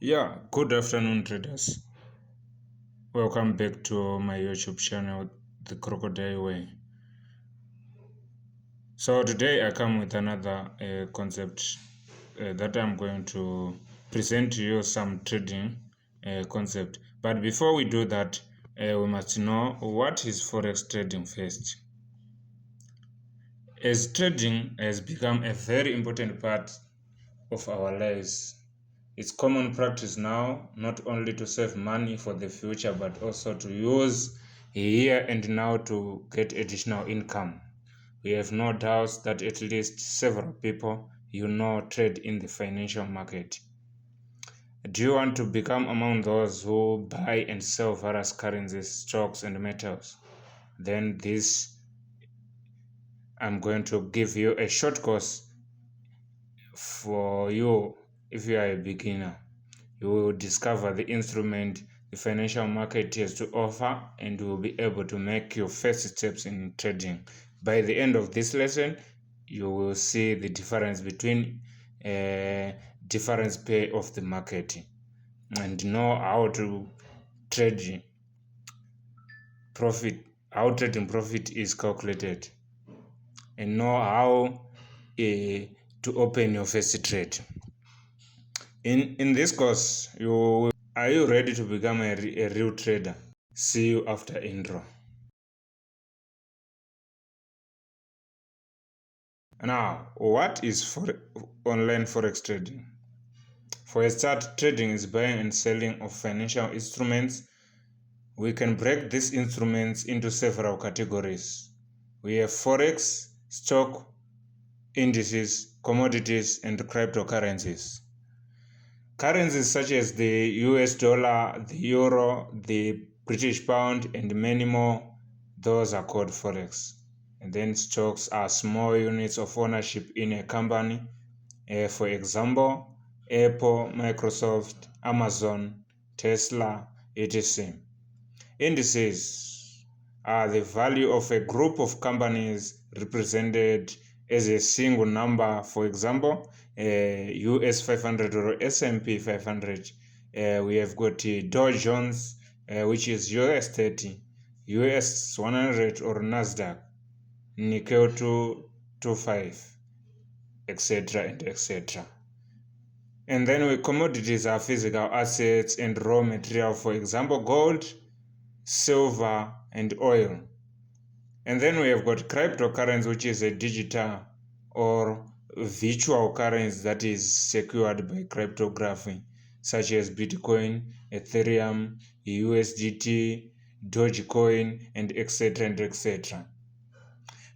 Yeah, good afternoon, traders. Welcome back to my YouTube channel, The Crocodile Way. So today I come with another concept that I'm going to present to you some trading concept. But before we do that, we must know what is forex trading first. As trading has become a very important part of our lives, it's common practice now not only to save money for the future but also to use here and now to get additional income. We have no doubts that at least several people trade in the financial market. Do you want to become among those who buy and sell various currencies, stocks, and metals? Then I'm going to give you a short course for you if you are a beginner. You will discover the instrument the financial market has to offer and you will be able to make your first steps in trading. By the end of this lesson, you will see the difference between difference pay of the market and know how to trade profit, how trading profit is calculated, and know how to open your first trade. In this course, are you ready to become a real trader? See you after intro. Now, what is online forex trading? For a start, trading is buying and selling of financial instruments. We can break these instruments into several categories. We have forex, stock, indices, commodities, and cryptocurrencies. Currencies such as the US dollar, the euro, the British pound, and many more, those are called forex. And then stocks are small units of ownership in a company. For example, Apple, Microsoft, Amazon, Tesla, etc. Indices are the value of a group of companies represented as a single number. For example, US 500 or S&P 500. We have got Dow Jones, which is US 30, US 100 or Nasdaq, Nikkei 225, etc. and etc. And then commodities are physical assets and raw material, for example, gold, silver, and oil. And then we have got cryptocurrency, which is a digital or virtual currency that is secured by cryptography, such as Bitcoin, Ethereum, USDT, Dogecoin, and etc. and etc.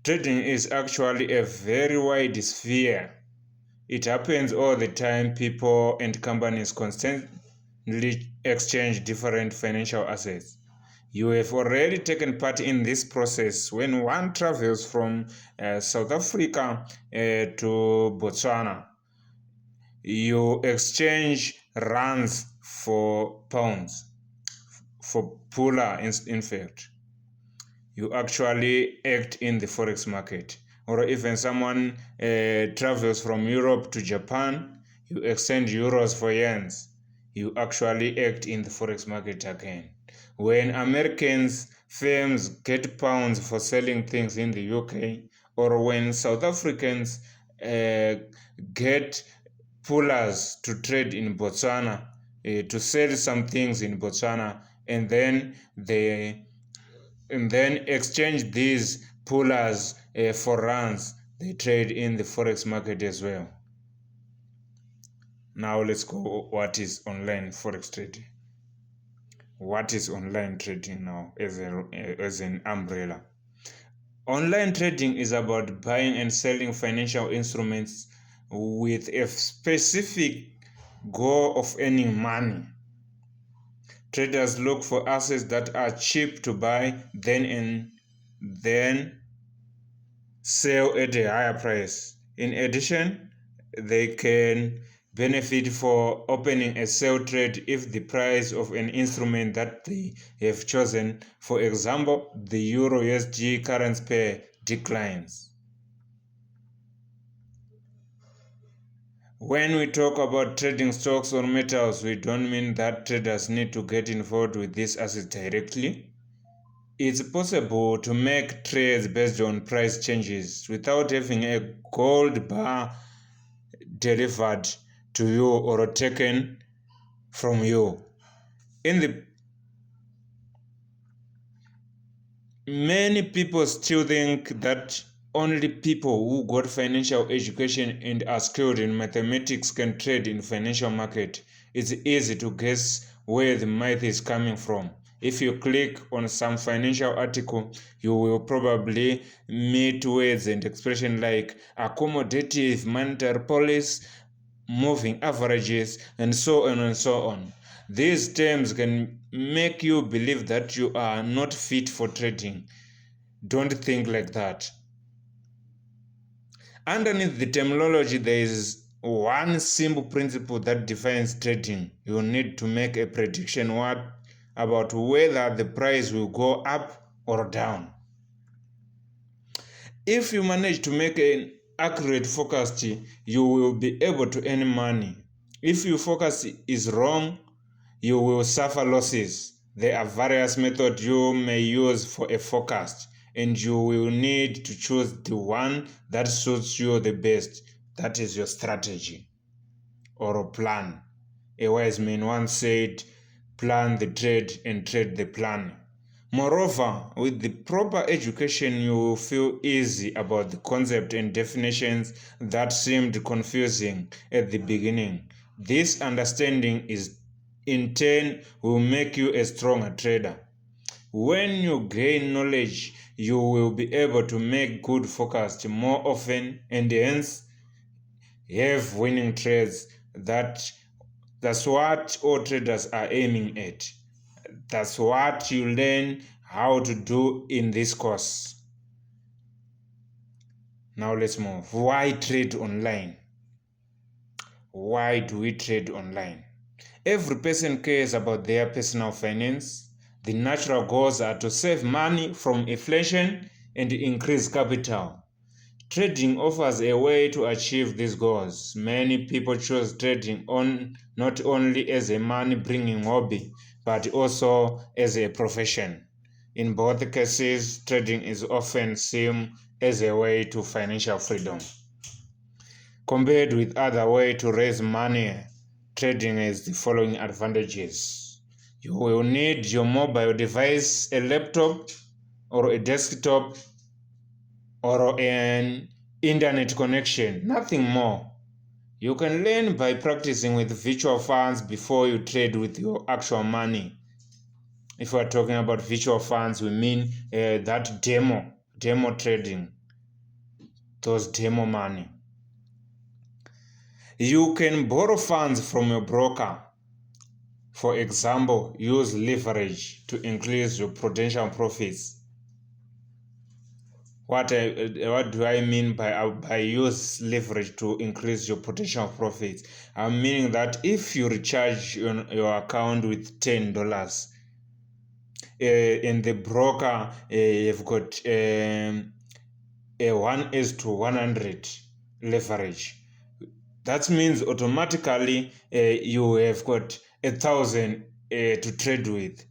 Trading is actually a very wide sphere. It happens all the time. People and companies constantly exchange different financial assets. You have already taken part in this process when one travels from South Africa to Botswana. You exchange rands for pounds, for pula in fact. You actually act in the forex market. Or even someone travels from Europe to Japan, you exchange euros for yens. You actually act in the forex market again. When Americans firms get pounds for selling things in the UK, or when South Africans get pullers to trade in Botswana, to sell some things in Botswana, and then exchange these pullers for rands. They trade in the forex market as well. Now let's go. What is online forex trading? What is online trading now as an umbrella? Online trading is about buying and selling financial instruments with a specific goal of earning money. Traders look for assets that are cheap to buy, then sell at a higher price. In addition, they can benefit for opening a sell trade if the price of an instrument that they have chosen, for example, the Euro USD currency pair, declines. When we talk about trading stocks or metals, we don't mean that traders need to get involved with these assets directly. It's possible to make trades based on price changes without having a gold bar delivered to you or taken from you. Many people still think that only people who got financial education and are skilled in mathematics can trade in financial market. It's easy to guess where the math is coming from. If you click on some financial article, you will probably meet words and expressions like accommodative monetary policy, moving averages, and so on and so on. These terms can make you believe that you are not fit for trading. Don't think like that. Underneath the terminology, there is one simple principle that defines trading. You need to make a prediction about whether the price will go up or down. If you manage to make an accurate forecast, you will be able to earn money. If your forecast is wrong, you will suffer losses. There are various methods you may use for a forecast, and you will need to choose the one that suits you the best. That is your strategy or a plan. A wise man once said, plan the trade and trade the plan. Moreover, with the proper education, you will feel easy about the concept and definitions that seemed confusing at the beginning. This understanding in turn will make you a stronger trader. When you gain knowledge, you will be able to make good forecasts more often and hence have winning trades. That's what all traders are aiming at. That's what you learn how to do in this course. Now let's move. Why trade online? Why do we trade online? Every person cares about their personal finance. The natural goals are to save money from inflation and increase capital. Trading offers a way to achieve these goals. Many people choose trading not only as a money-bringing hobby, but also as a profession. In both cases, trading is often seen as a way to financial freedom. Compared with other ways to raise money, trading has the following advantages. You will need your mobile device, a laptop or a desktop or an internet connection, nothing more. You can learn by practicing with virtual funds before you trade with your actual money. If we are talking about virtual funds, we mean that demo trading, those demo money. You can borrow funds from your broker. For example, use leverage to increase your potential profits. What do I mean by use leverage to increase your potential profits? I'm meaning that if you recharge your account with $10, and the broker you've got a 1:100 leverage, that means automatically you have got 1,000 to trade with.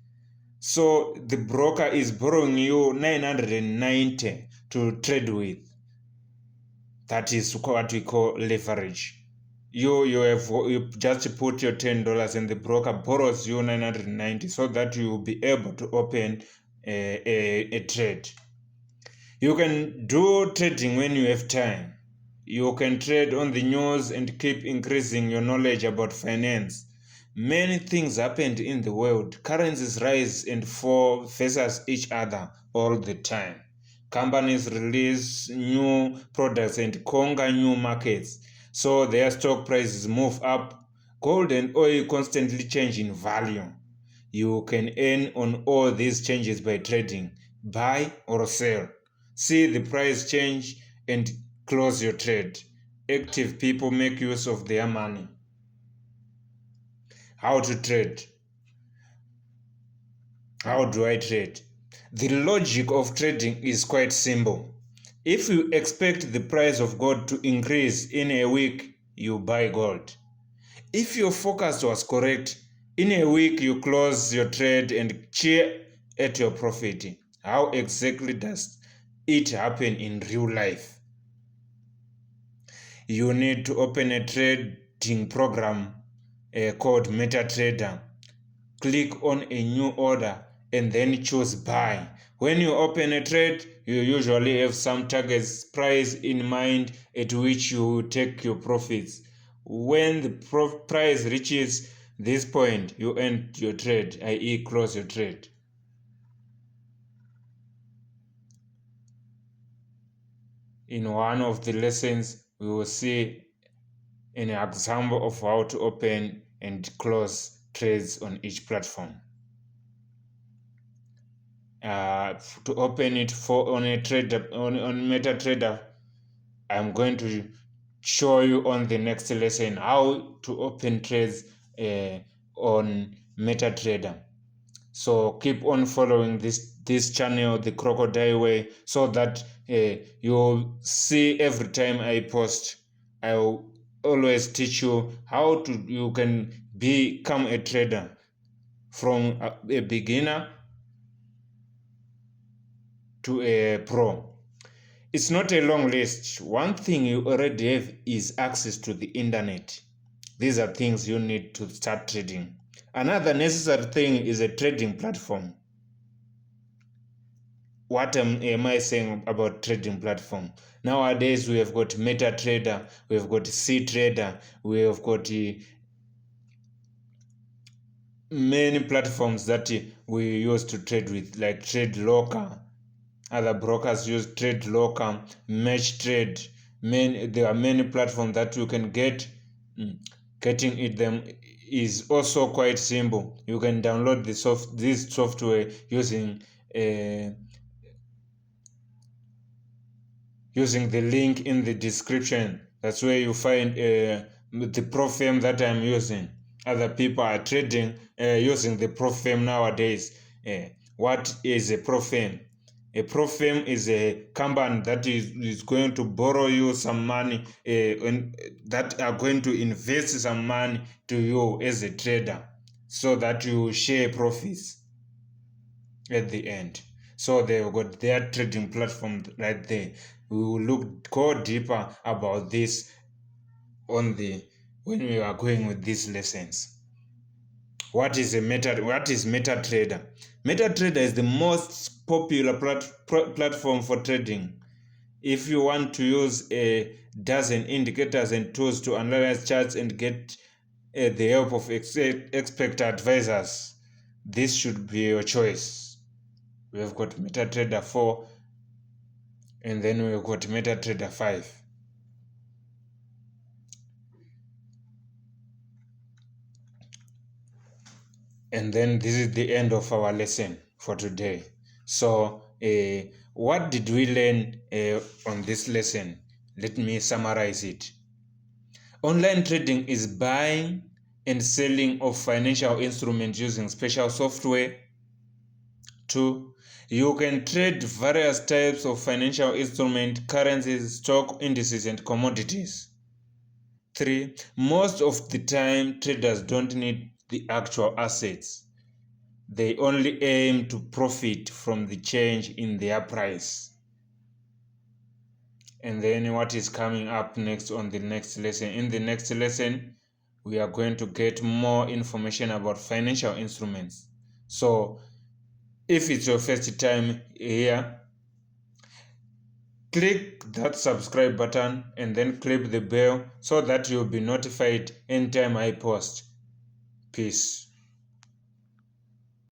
So the broker is borrowing you 990 to trade with. That is what we call leverage. You just put your $10 and the broker borrows you 990 so that you will be able to open a trade. You can do trading when you have time. You can trade on the news and keep increasing your knowledge about finance. Many things happened in the world. Currencies rise and fall versus each other all the time. Companies release new products and conquer new markets, so their stock prices move up. Gold and oil constantly change in value. You can earn on all these changes by trading, buy or sell. See the price change and close your trade. Active people make use of their money. How to trade? How do I trade? The logic of trading is quite simple. If you expect the price of gold to increase in a week, you buy gold. If your forecast was correct, in a week you close your trade and cheer at your profit. How exactly does it happen in real life? You need to open a trading program called MetaTrader. Click on a new order and then choose buy. When you open a trade, you usually have some target price in mind at which you take your profits. When the price reaches this point, you end your trade, i.e. close your trade. In one of the lessons, we will see an example of how to open and close trades on each platform. To open it on MetaTrader, I'm going to show you on the next lesson how to open trades on MetaTrader. So keep on following this channel, the Crocodile Way, so that you'll see every time I post. I will always teach you how you can become a trader from a beginner to a pro. It's not a long list. One thing you already have is access to the internet. These are things you need to start trading. Another necessary thing is a trading platform. What am I saying about trading platform? Nowadays we have got MetaTrader, we have got CTrader, we have got many platforms that we use to trade with, like Trade Locker. Other brokers use Trade Locker, Match Trade. There are many platforms that you can get. Getting it them is also quite simple. You can download this software using the link in the description. That's where you find the pro firm that I'm using. Other people are trading using the pro firm nowadays. What is a pro firm? A pro firm is a company that is going to borrow you some money, that are going to invest some money to you as a trader, so that you share profits at the end. So they've got their trading platform right there. We will go deeper about this when we are going with these lessons. What is MetaTrader? MetaTrader is the most popular platform for trading. If you want to use a dozen indicators and tools to analyze charts and get the help of expert advisors, this should be your choice. We have got MetaTrader 4, and then we've got MetaTrader 5. And then this is the end of our lesson for today. So what did we learn on this lesson? Let me summarize it. Online trading is buying and selling of financial instruments using special software. 2. You can trade various types of financial instruments, currencies, stock, indices, and commodities. 3. Most of the time, traders don't need the actual assets. They only aim to profit from the change in their price. And then what is coming up next on the next lesson? In the next lesson, we are going to get more information about financial instruments. So if it's your first time here, click that subscribe button and then click the bell so that you'll be notified anytime I post. Peace.